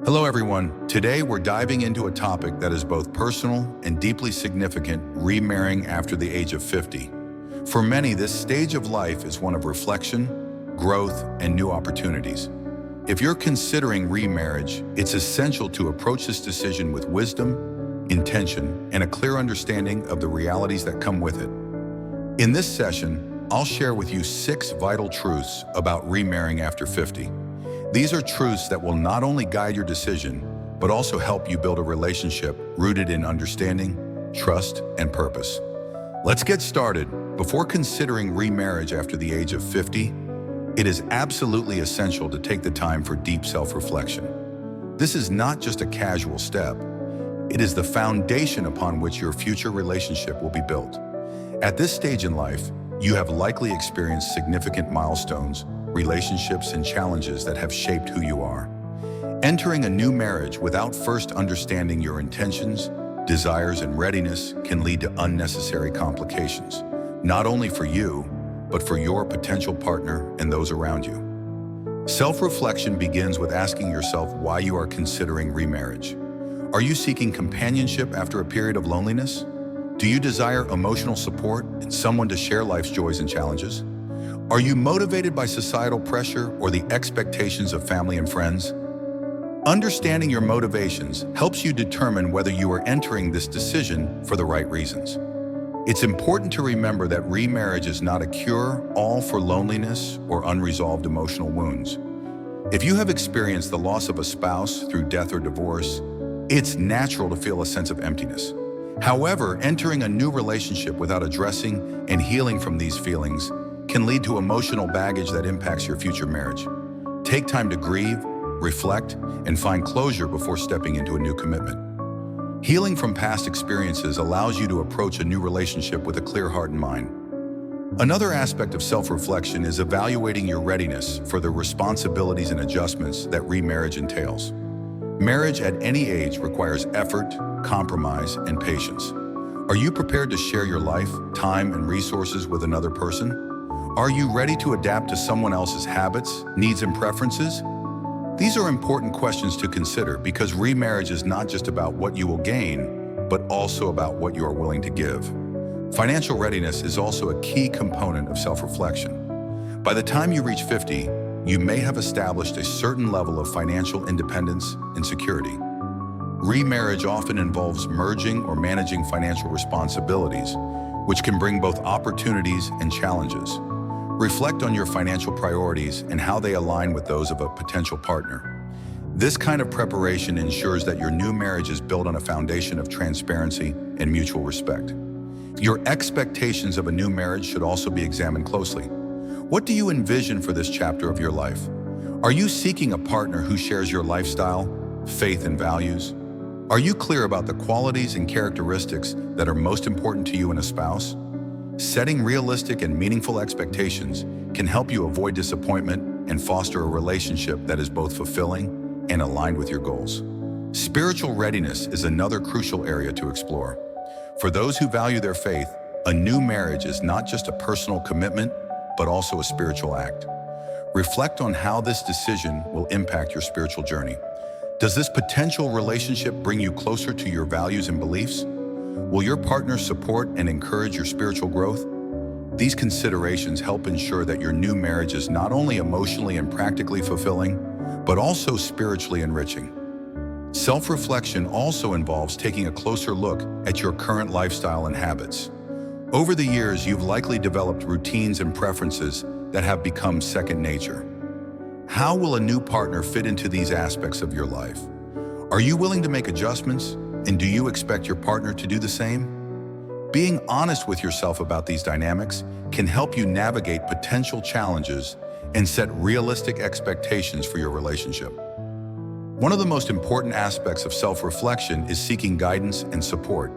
Hello everyone. Today we're diving into a topic that is both personal and deeply significant: remarrying after the age of 50. For many, this stage of life is one of reflection, growth, and new opportunities. If you're considering remarriage, it's essential to approach this decision with wisdom, intention, and a clear understanding of the realities that come with it. In this session, I'll share with you 6 vital truths about remarrying after 50. These are truths that will not only guide your decision, but also help you build a relationship rooted in understanding, trust, and purpose. Let's get started. Before considering remarriage after the age of 50, it is absolutely essential to take the time for deep self-reflection. This is not just a casual step. It is the foundation upon which your future relationship will be built. At this stage in life, you have likely experienced significant milestones, relationships, and challenges that have shaped who you are. Entering a new marriage without first understanding your intentions, desires, and readiness can lead to unnecessary complications, not only for you, but for your potential partner and those around you. Self-reflection begins with asking yourself why you are considering remarriage. Are you seeking companionship after a period of loneliness? Do you desire emotional support and someone to share life's joys and challenges? Are you motivated by societal pressure or the expectations of family and friends? Understanding your motivations helps you determine whether you are entering this decision for the right reasons. It's important to remember that remarriage is not a cure-all for loneliness or unresolved emotional wounds. If you have experienced the loss of a spouse through death or divorce, it's natural to feel a sense of emptiness. However, entering a new relationship without addressing and healing from these feelings can lead to emotional baggage that impacts your future marriage. Take time to grieve, reflect, and find closure before stepping into a new commitment. Healing from past experiences allows you to approach a new relationship with a clear heart and mind. Another aspect of self-reflection is evaluating your readiness for the responsibilities and adjustments that remarriage entails. Marriage at any age requires effort, compromise, and patience. Are you prepared to share your life, time, and resources with another person? Are you ready to adapt to someone else's habits, needs, and preferences? These are important questions to consider because remarriage is not just about what you will gain, but also about what you are willing to give. Financial readiness is also a key component of self-reflection. By the time you reach 50, you may have established a certain level of financial independence and security. Remarriage often involves merging or managing financial responsibilities, which can bring both opportunities and challenges. Reflect on your financial priorities and how they align with those of a potential partner. This kind of preparation ensures that your new marriage is built on a foundation of transparency and mutual respect. Your expectations of a new marriage should also be examined closely. What do you envision for this chapter of your life? Are you seeking a partner who shares your lifestyle, faith, and values? Are you clear about the qualities and characteristics that are most important to you in a spouse? Setting realistic and meaningful expectations can help you avoid disappointment and foster a relationship that is both fulfilling and aligned with your goals. Spiritual readiness is another crucial area to explore. For those who value their faith, a new marriage is not just a personal commitment, but also a spiritual act. Reflect on how this decision will impact your spiritual journey. Does this potential relationship bring you closer to your values and beliefs? Will your partner support and encourage your spiritual growth? These considerations help ensure that your new marriage is not only emotionally and practically fulfilling, but also spiritually enriching. Self-reflection also involves taking a closer look at your current lifestyle and habits. Over the years, you've likely developed routines and preferences that have become second nature. How will a new partner fit into these aspects of your life? Are you willing to make adjustments? And do you expect your partner to do the same? Being honest with yourself about these dynamics can help you navigate potential challenges and set realistic expectations for your relationship. One of the most important aspects of self-reflection is seeking guidance and support.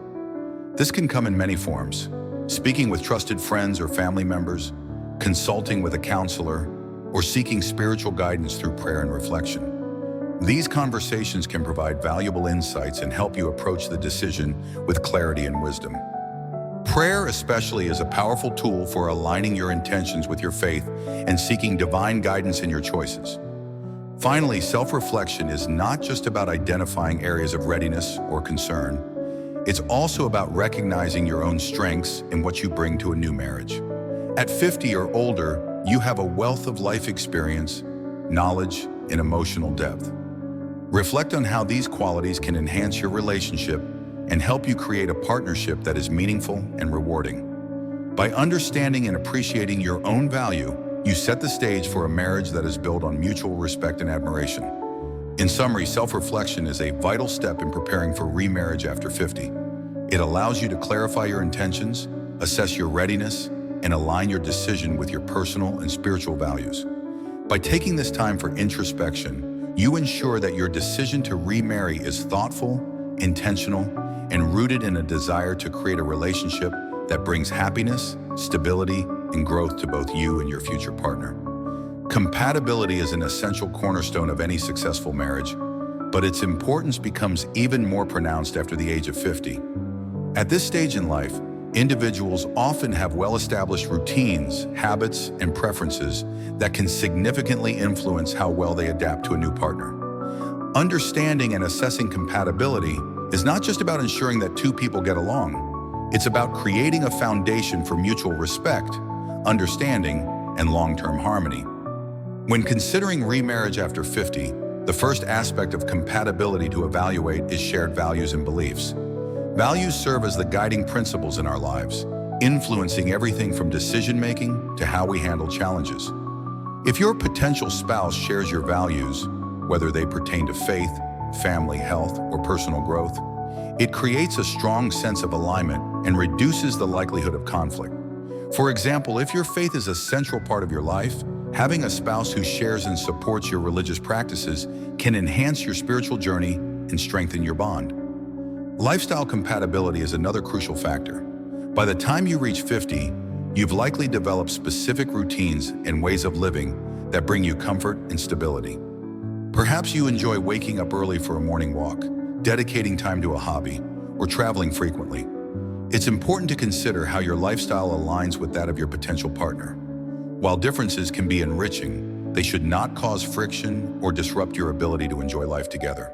This can come in many forms: speaking with trusted friends or family members, consulting with a counselor, or seeking spiritual guidance through prayer and reflection. These conversations can provide valuable insights and help you approach the decision with clarity and wisdom. Prayer especially is a powerful tool for aligning your intentions with your faith and seeking divine guidance in your choices. Finally, self-reflection is not just about identifying areas of readiness or concern. It's also about recognizing your own strengths and what you bring to a new marriage. At 50 or older, you have a wealth of life experience, knowledge, and emotional depth. Reflect on how these qualities can enhance your relationship and help you create a partnership that is meaningful and rewarding. By understanding and appreciating your own value, you set the stage for a marriage that is built on mutual respect and admiration. In summary, self-reflection is a vital step in preparing for remarriage after 50. It allows you to clarify your intentions, assess your readiness, and align your decision with your personal and spiritual values. By taking this time for introspection, you ensure that your decision to remarry is thoughtful, intentional, and rooted in a desire to create a relationship that brings happiness, stability, and growth to both you and your future partner. Compatibility is an essential cornerstone of any successful marriage, but its importance becomes even more pronounced after the age of 50. At this stage in life, individuals often have well-established routines, habits, and preferences that can significantly influence how well they adapt to a new partner. Understanding and assessing compatibility is not just about ensuring that two people get along. It's about creating a foundation for mutual respect, understanding, and long-term harmony. When considering remarriage after 50, the first aspect of compatibility to evaluate is shared values and beliefs. Values serve as the guiding principles in our lives, influencing everything from decision-making to how we handle challenges. If your potential spouse shares your values, whether they pertain to faith, family, health, or personal growth, it creates a strong sense of alignment and reduces the likelihood of conflict. For example, if your faith is a central part of your life, having a spouse who shares and supports your religious practices can enhance your spiritual journey and strengthen your bond. Lifestyle compatibility is another crucial factor. By the time you reach 50, you've likely developed specific routines and ways of living that bring you comfort and stability. Perhaps you enjoy waking up early for a morning walk, dedicating time to a hobby, or traveling frequently. It's important to consider how your lifestyle aligns with that of your potential partner. While differences can be enriching, they should not cause friction or disrupt your ability to enjoy life together.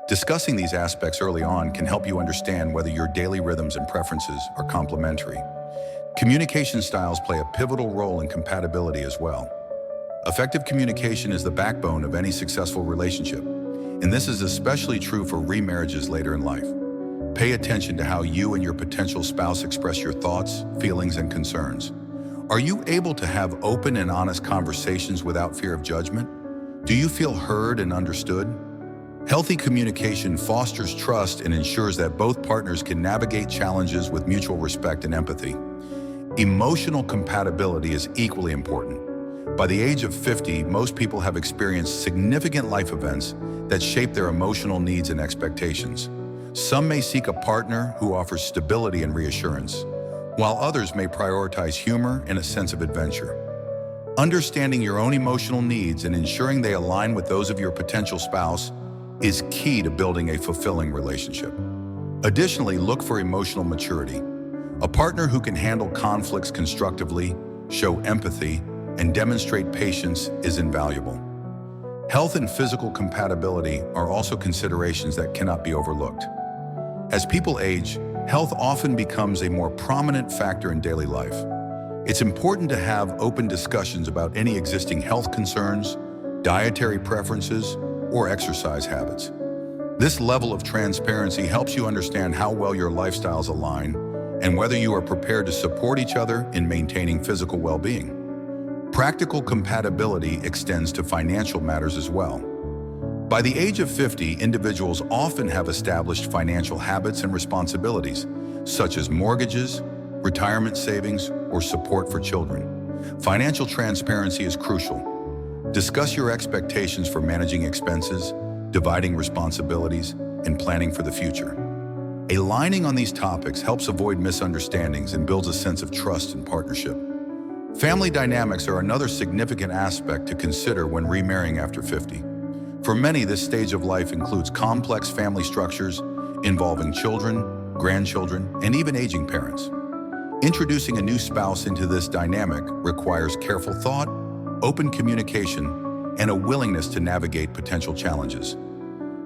Discussing these aspects early on can help you understand whether your daily rhythms and preferences are complementary. Communication styles play a pivotal role in compatibility as well. Effective communication is the backbone of any successful relationship, and this is especially true for remarriages later in life. Pay attention to how you and your potential spouse express your thoughts, feelings, and concerns. Are you able to have open and honest conversations without fear of judgment? Do you feel heard and understood? Healthy communication fosters trust and ensures that both partners can navigate challenges with mutual respect and empathy. Emotional compatibility is equally important. By the age of 50, most people have experienced significant life events that shape their emotional needs and expectations. Some may seek a partner who offers stability and reassurance, while others may prioritize humor and a sense of adventure. Understanding your own emotional needs and ensuring they align with those of your potential spouse is key to building a fulfilling relationship. Additionally, look for emotional maturity. A partner who can handle conflicts constructively, show empathy, and demonstrate patience is invaluable. Health and physical compatibility are also considerations that cannot be overlooked. As people age, health often becomes a more prominent factor in daily life. It's important to have open discussions about any existing health concerns, dietary preferences, or exercise habits. This level of transparency helps you understand how well your lifestyles align and whether you are prepared to support each other in maintaining physical well-being. Practical compatibility extends to financial matters as well. By the age of 50, individuals often have established financial habits and responsibilities, such as mortgages, retirement savings, or support for children. Financial transparency is crucial. Discuss your expectations for managing expenses, dividing responsibilities, and planning for the future. Aligning on these topics helps avoid misunderstandings and builds a sense of trust and partnership. Family dynamics are another significant aspect to consider when remarrying after 50. For many, this stage of life includes complex family structures involving children, grandchildren, and even aging parents. Introducing a new spouse into this dynamic requires careful thought, open communication, and a willingness to navigate potential challenges.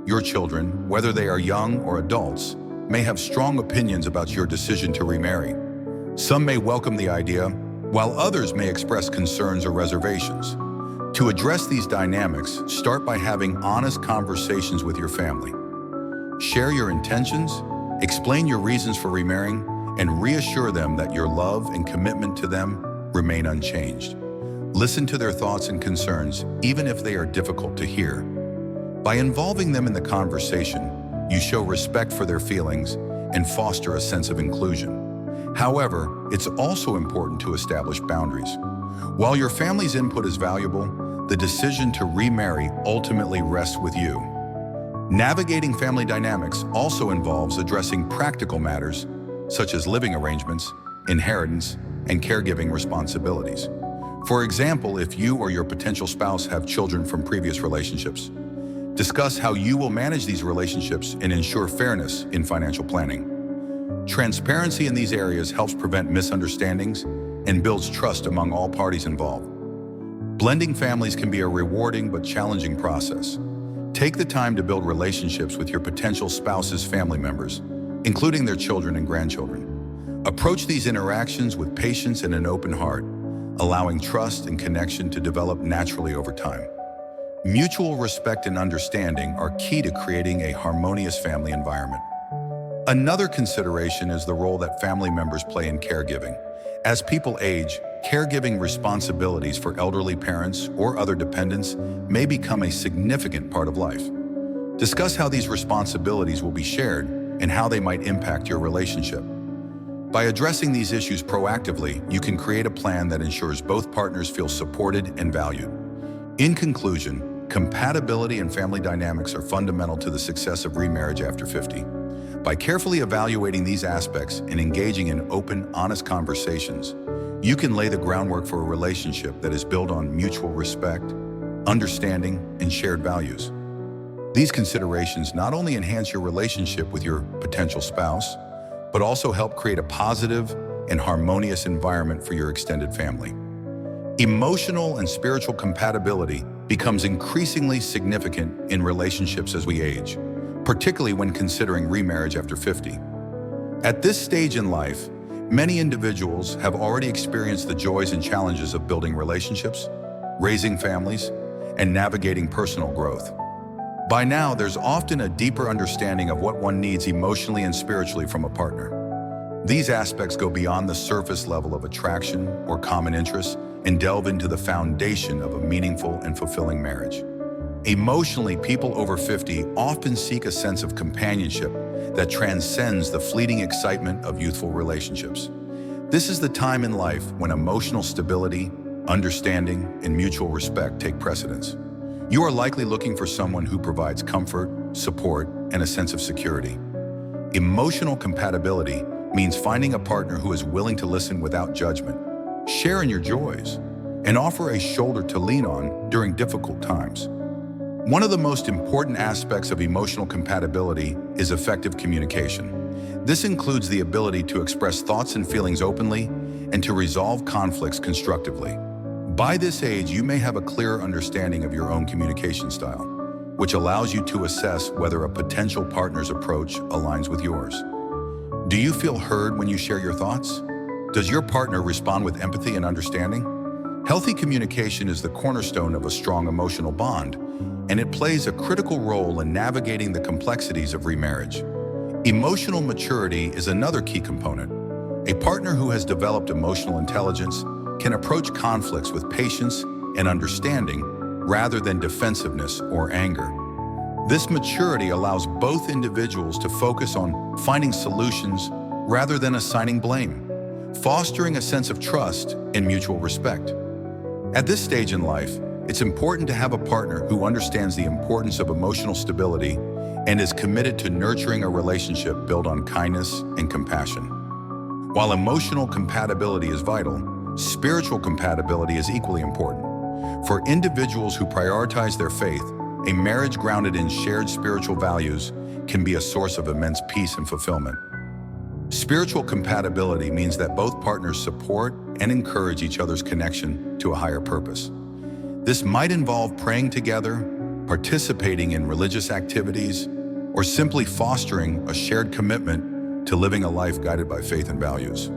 Your children, whether they are young or adults, may have strong opinions about your decision to remarry. Some may welcome the idea, while others may express concerns or reservations. To address these dynamics, start by having honest conversations with your family. Share your intentions, explain your reasons for remarrying, and reassure them that your love and commitment to them remain unchanged. Listen to their thoughts and concerns, even if they are difficult to hear. By involving them in the conversation, you show respect for their feelings and foster a sense of inclusion. However, it's also important to establish boundaries. While your family's input is valuable, the decision to remarry ultimately rests with you. Navigating family dynamics also involves addressing practical matters, such as living arrangements, inheritance, and caregiving responsibilities. For example, if you or your potential spouse have children from previous relationships, discuss how you will manage these relationships and ensure fairness in financial planning. Transparency in these areas helps prevent misunderstandings and builds trust among all parties involved. Blending families can be a rewarding but challenging process. Take the time to build relationships with your potential spouse's family members, including their children and grandchildren. Approach these interactions with patience and an open heart, allowing trust and connection to develop naturally over time. Mutual respect and understanding are key to creating a harmonious family environment. Another consideration is the role that family members play in caregiving. As people age, caregiving responsibilities for elderly parents or other dependents may become a significant part of life. Discuss how these responsibilities will be shared and how they might impact your relationship. By addressing these issues proactively, you can create a plan that ensures both partners feel supported and valued. In conclusion, compatibility and family dynamics are fundamental to the success of remarriage after 50. By carefully evaluating these aspects and engaging in open, honest conversations, you can lay the groundwork for a relationship that is built on mutual respect, understanding, and shared values. These considerations not only enhance your relationship with your potential spouse, but also help create a positive and harmonious environment for your extended family. Emotional and spiritual compatibility becomes increasingly significant in relationships as we age, particularly when considering remarriage after 50. At this stage in life, many individuals have already experienced the joys and challenges of building relationships, raising families, and navigating personal growth. By now, there's often a deeper understanding of what one needs emotionally and spiritually from a partner. These aspects go beyond the surface level of attraction or common interests and delve into the foundation of a meaningful and fulfilling marriage. Emotionally, people over 50 often seek a sense of companionship that transcends the fleeting excitement of youthful relationships. This is the time in life when emotional stability, understanding, and mutual respect take precedence. You are likely looking for someone who provides comfort, support, and a sense of security. Emotional compatibility means finding a partner who is willing to listen without judgment, share in your joys, and offer a shoulder to lean on during difficult times. One of the most important aspects of emotional compatibility is effective communication. This includes the ability to express thoughts and feelings openly and to resolve conflicts constructively. By this age, you may have a clearer understanding of your own communication style, which allows you to assess whether a potential partner's approach aligns with yours. Do you feel heard when you share your thoughts? Does your partner respond with empathy and understanding? Healthy communication is the cornerstone of a strong emotional bond, and it plays a critical role in navigating the complexities of remarriage. Emotional maturity is another key component. A partner who has developed emotional intelligence can approach conflicts with patience and understanding rather than defensiveness or anger. This maturity allows both individuals to focus on finding solutions rather than assigning blame, fostering a sense of trust and mutual respect. At this stage in life, it's important to have a partner who understands the importance of emotional stability and is committed to nurturing a relationship built on kindness and compassion. While emotional compatibility is vital, spiritual compatibility is equally important. For individuals who prioritize their faith, a marriage grounded in shared spiritual values can be a source of immense peace and fulfillment. Spiritual compatibility means that both partners support and encourage each other's connection to a higher purpose. This might involve praying together, participating in religious activities, or simply fostering a shared commitment to living a life guided by faith and values.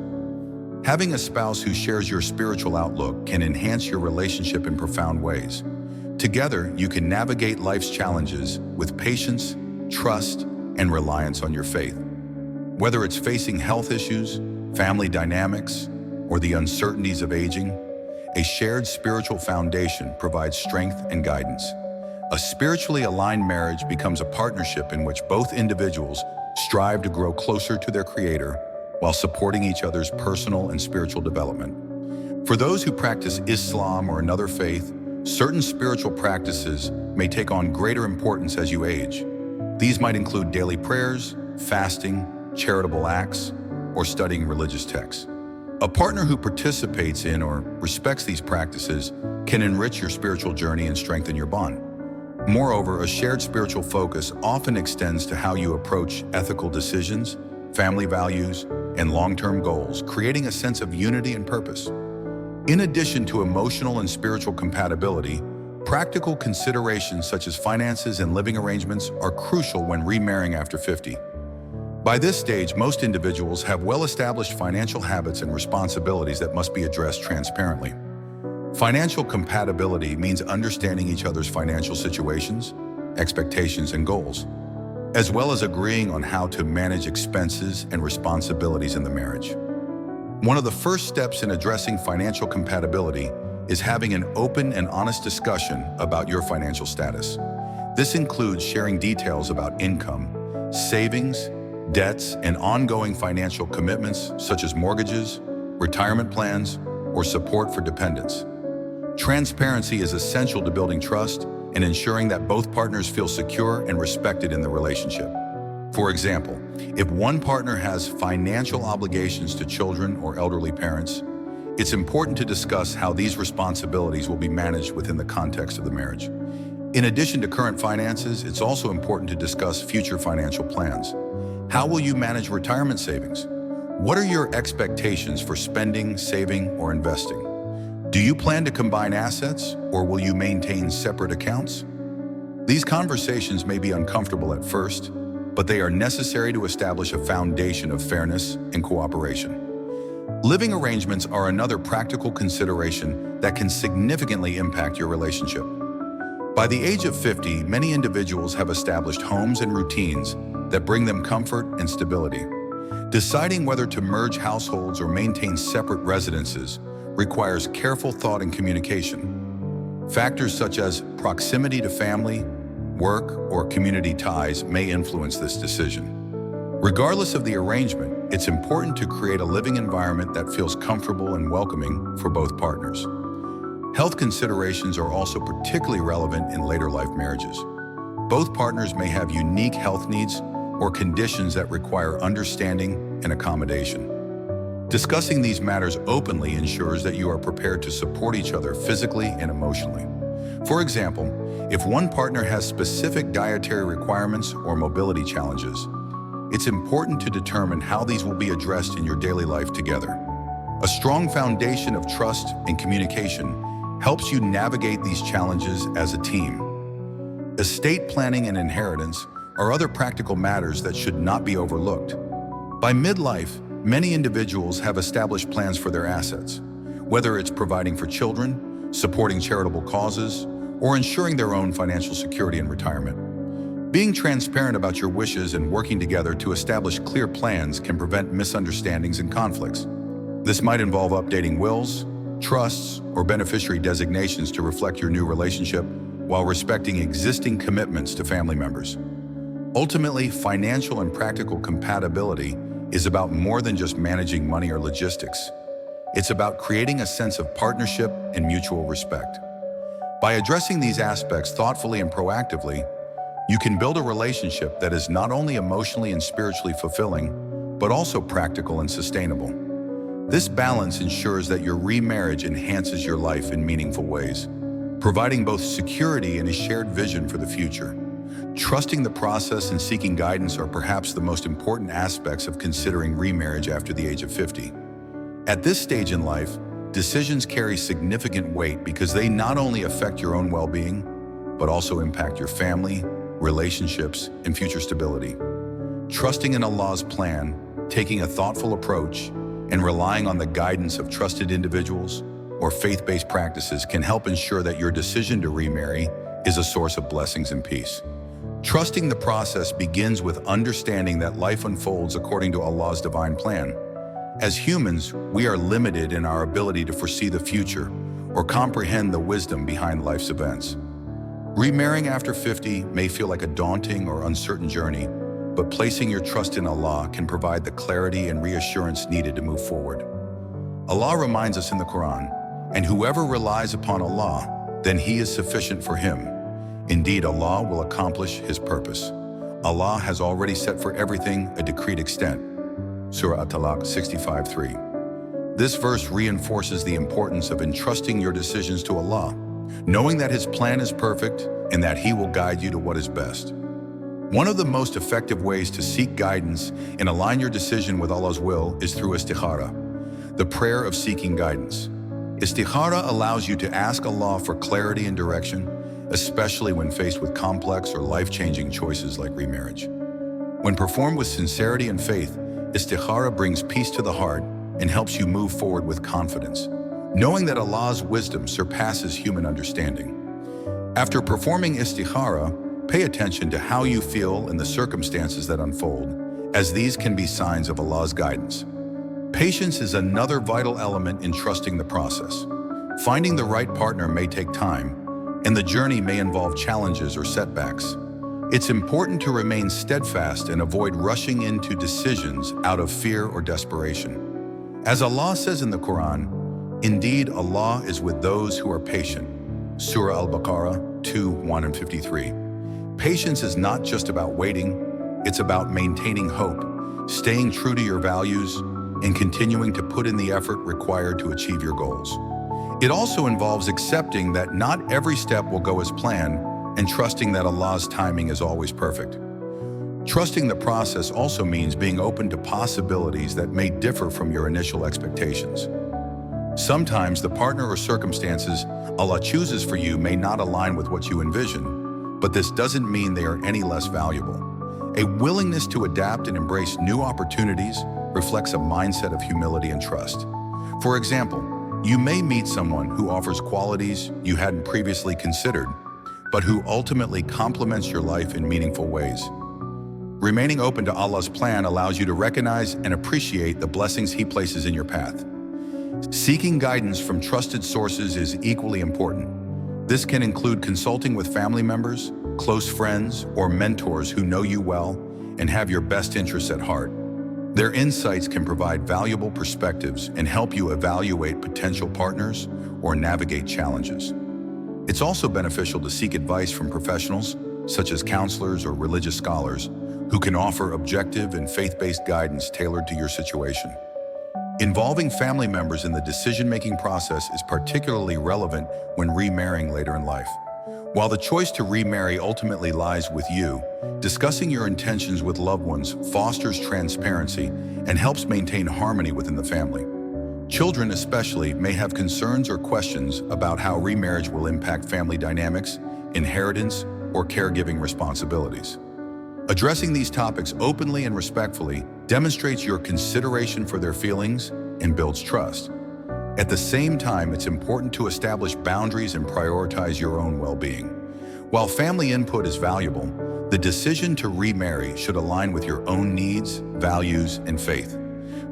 Having a spouse who shares your spiritual outlook can enhance your relationship in profound ways. Together, you can navigate life's challenges with patience, trust, and reliance on your faith. Whether it's facing health issues, family dynamics, or the uncertainties of aging, a shared spiritual foundation provides strength and guidance. A spiritually aligned marriage becomes a partnership in which both individuals strive to grow closer to their Creator while supporting each other's personal and spiritual development. For those who practice Islam or another faith, certain spiritual practices may take on greater importance as you age. These might include daily prayers, fasting, charitable acts, or studying religious texts. A partner who participates in or respects these practices can enrich your spiritual journey and strengthen your bond. Moreover, a shared spiritual focus often extends to how you approach ethical decisions, family values, and long-term goals, creating a sense of unity and purpose. In addition to emotional and spiritual compatibility, practical considerations such as finances and living arrangements are crucial when remarrying after 50. By this stage, most individuals have well-established financial habits and responsibilities that must be addressed transparently. Financial compatibility means understanding each other's financial situations, expectations, and goals, as well as agreeing on how to manage expenses and responsibilities in the marriage. One of the first steps in addressing financial compatibility is having an open and honest discussion about your financial status. This includes sharing details about income, savings, debts, and ongoing financial commitments such as mortgages, retirement plans, or support for dependents. Transparency is essential to building trust and ensuring that both partners feel secure and respected in the relationship. For example, if one partner has financial obligations to children or elderly parents, it's important to discuss how these responsibilities will be managed within the context of the marriage. In addition to current finances, it's also important to discuss future financial plans. How will you manage retirement savings? What are your expectations for spending, saving, or investing? Do you plan to combine assets, or will you maintain separate accounts? These conversations may be uncomfortable at first, but they are necessary to establish a foundation of fairness and cooperation. Living arrangements are another practical consideration that can significantly impact your relationship. By the age of 50, many individuals have established homes and routines that bring them comfort and stability. Deciding whether to merge households or maintain separate residences requires careful thought and communication. Factors such as proximity to family, work, or community ties may influence this decision. Regardless of the arrangement, it's important to create a living environment that feels comfortable and welcoming for both partners. Health considerations are also particularly relevant in later life marriages. Both partners may have unique health needs or conditions that require understanding and accommodation. Discussing these matters openly ensures that you are prepared to support each other physically and emotionally. For example, if one partner has specific dietary requirements or mobility challenges, it's important to determine how these will be addressed in your daily life together. A strong foundation of trust and communication helps you navigate these challenges as a team. Estate planning and inheritance are other practical matters that should not be overlooked. By midlife, many individuals have established plans for their assets, whether it's providing for children, supporting charitable causes, or ensuring their own financial security in retirement. Being transparent about your wishes and working together to establish clear plans can prevent misunderstandings and conflicts. This might involve updating wills, trusts, or beneficiary designations to reflect your new relationship while respecting existing commitments to family members. Ultimately, financial and practical compatibility is about more than just managing money or logistics. It's about creating a sense of partnership and mutual respect. By addressing these aspects thoughtfully and proactively, you can build a relationship that is not only emotionally and spiritually fulfilling, but also practical and sustainable. This balance ensures that your remarriage enhances your life in meaningful ways, providing both security and a shared vision for the future. Trusting the process and seeking guidance are perhaps the most important aspects of considering remarriage after the age of 50. At this stage in life, decisions carry significant weight because they not only affect your own well-being, but also impact your family, relationships, and future stability. Trusting in Allah's plan, taking a thoughtful approach, and relying on the guidance of trusted individuals or faith-based practices can help ensure that your decision to remarry is a source of blessings and peace. Trusting the process begins with understanding that life unfolds according to Allah's divine plan. As humans, we are limited in our ability to foresee the future or comprehend the wisdom behind life's events. Remarrying after 50 may feel like a daunting or uncertain journey, but placing your trust in Allah can provide the clarity and reassurance needed to move forward. Allah reminds us in the Quran, "And whoever relies upon Allah, then He is sufficient for him. Indeed, Allah will accomplish His purpose. Allah has already set for everything a decreed extent." Surah At-Talaq 65:3. This verse reinforces the importance of entrusting your decisions to Allah, knowing that His plan is perfect and that He will guide you to what is best. One of the most effective ways to seek guidance and align your decision with Allah's will is through istikhara, the prayer of seeking guidance. Istikhara allows you to ask Allah for clarity and direction, especially when faced with complex or life-changing choices like remarriage. When performed with sincerity and faith, istikhara brings peace to the heart and helps you move forward with confidence, knowing that Allah's wisdom surpasses human understanding. After performing istikhara, pay attention to how you feel and the circumstances that unfold, as these can be signs of Allah's guidance. Patience is another vital element in trusting the process. Finding the right partner may take time, and the journey may involve challenges or setbacks. It's important to remain steadfast and avoid rushing into decisions out of fear or desperation. As Allah says in the Quran, "Indeed, Allah is with those who are patient." Surah Al-Baqarah 2:1-53. Patience is not just about waiting, it's about maintaining hope, staying true to your values, and continuing to put in the effort required to achieve your goals. It also involves accepting that not every step will go as planned and trusting that Allah's timing is always perfect. Trusting the process also means being open to possibilities that may differ from your initial expectations. Sometimes the partner or circumstances Allah chooses for you may not align with what you envision, but this doesn't mean they are any less valuable. A willingness to adapt and embrace new opportunities reflects a mindset of humility and trust. For example, you may meet someone who offers qualities you hadn't previously considered, but who ultimately complements your life in meaningful ways. Remaining open to Allah's plan allows you to recognize and appreciate the blessings He places in your path. Seeking guidance from trusted sources is equally important. This can include consulting with family members, close friends, or mentors who know you well and have your best interests at heart. Their insights can provide valuable perspectives and help you evaluate potential partners or navigate challenges. It's also beneficial to seek advice from professionals, such as counselors or religious scholars, who can offer objective and faith-based guidance tailored to your situation. Involving family members in the decision-making process is particularly relevant when remarrying later in life. While the choice to remarry ultimately lies with you, discussing your intentions with loved ones fosters transparency and helps maintain harmony within the family. Children especially may have concerns or questions about how remarriage will impact family dynamics, inheritance, or caregiving responsibilities. Addressing these topics openly and respectfully demonstrates your consideration for their feelings and builds trust. At the same time, it's important to establish boundaries and prioritize your own well-being. While family input is valuable, the decision to remarry should align with your own needs, values, and faith.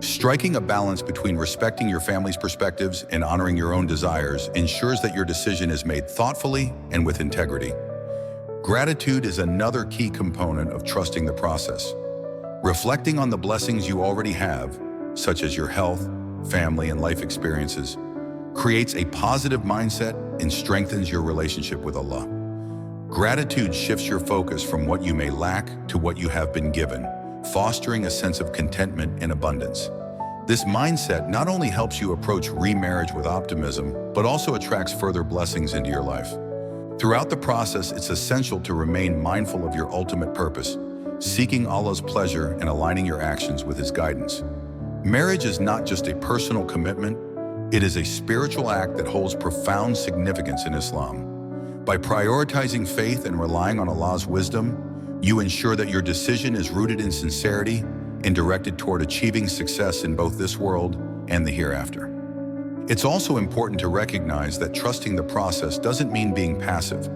Striking a balance between respecting your family's perspectives and honoring your own desires ensures that your decision is made thoughtfully and with integrity. Gratitude is another key component of trusting the process. Reflecting on the blessings you already have, such as your health, family, and life experiences, creates a positive mindset and strengthens your relationship with Allah. Gratitude shifts your focus from what you may lack to what you have been given, fostering a sense of contentment and abundance. This mindset not only helps you approach remarriage with optimism, but also attracts further blessings into your life. Throughout the process, it's essential to remain mindful of your ultimate purpose, seeking Allah's pleasure and aligning your actions with His guidance. Marriage is not just a personal commitment, It is a spiritual act that holds profound significance in Islam. By prioritizing faith and relying on Allah's wisdom, you ensure that your decision is rooted in sincerity and directed toward achieving success in both this world and the hereafter. It's also important to recognize that trusting the process doesn't mean being passive.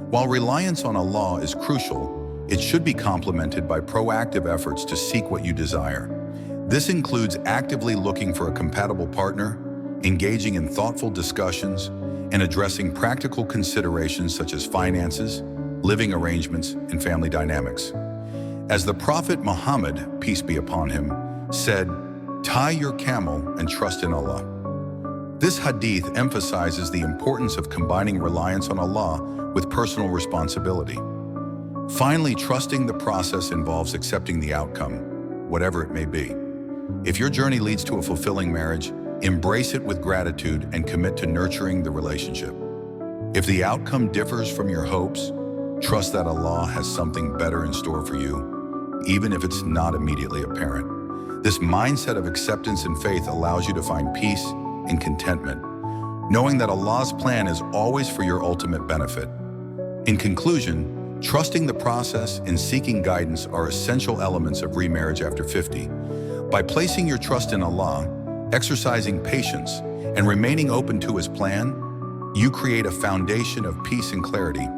While reliance on Allah is crucial, it should be complemented by proactive efforts to seek what you desire. This includes actively looking for a compatible partner, engaging in thoughtful discussions, and addressing practical considerations such as finances, living arrangements, and family dynamics. As the Prophet Muhammad, peace be upon him, said, "Tie your camel and trust in Allah." This hadith emphasizes the importance of combining reliance on Allah with personal responsibility. Finally, trusting the process involves accepting the outcome, whatever it may be. If your journey leads to a fulfilling marriage, embrace it with gratitude and commit to nurturing the relationship. If the outcome differs from your hopes, trust that Allah has something better in store for you, even if it's not immediately apparent. This mindset of acceptance and faith allows you to find peace and contentment, knowing that Allah's plan is always for your ultimate benefit. In conclusion, trusting the process and seeking guidance are essential elements of remarriage after 50. By placing your trust in Allah, exercising patience, and remaining open to His plan, you create a foundation of peace and clarity.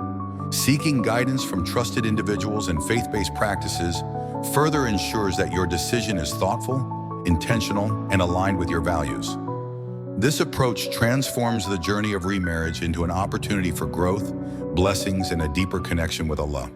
Seeking guidance from trusted individuals and faith-based practices further ensures that your decision is thoughtful, intentional, and aligned with your values. This approach transforms the journey of remarriage into an opportunity for growth, blessings, and a deeper connection with Allah.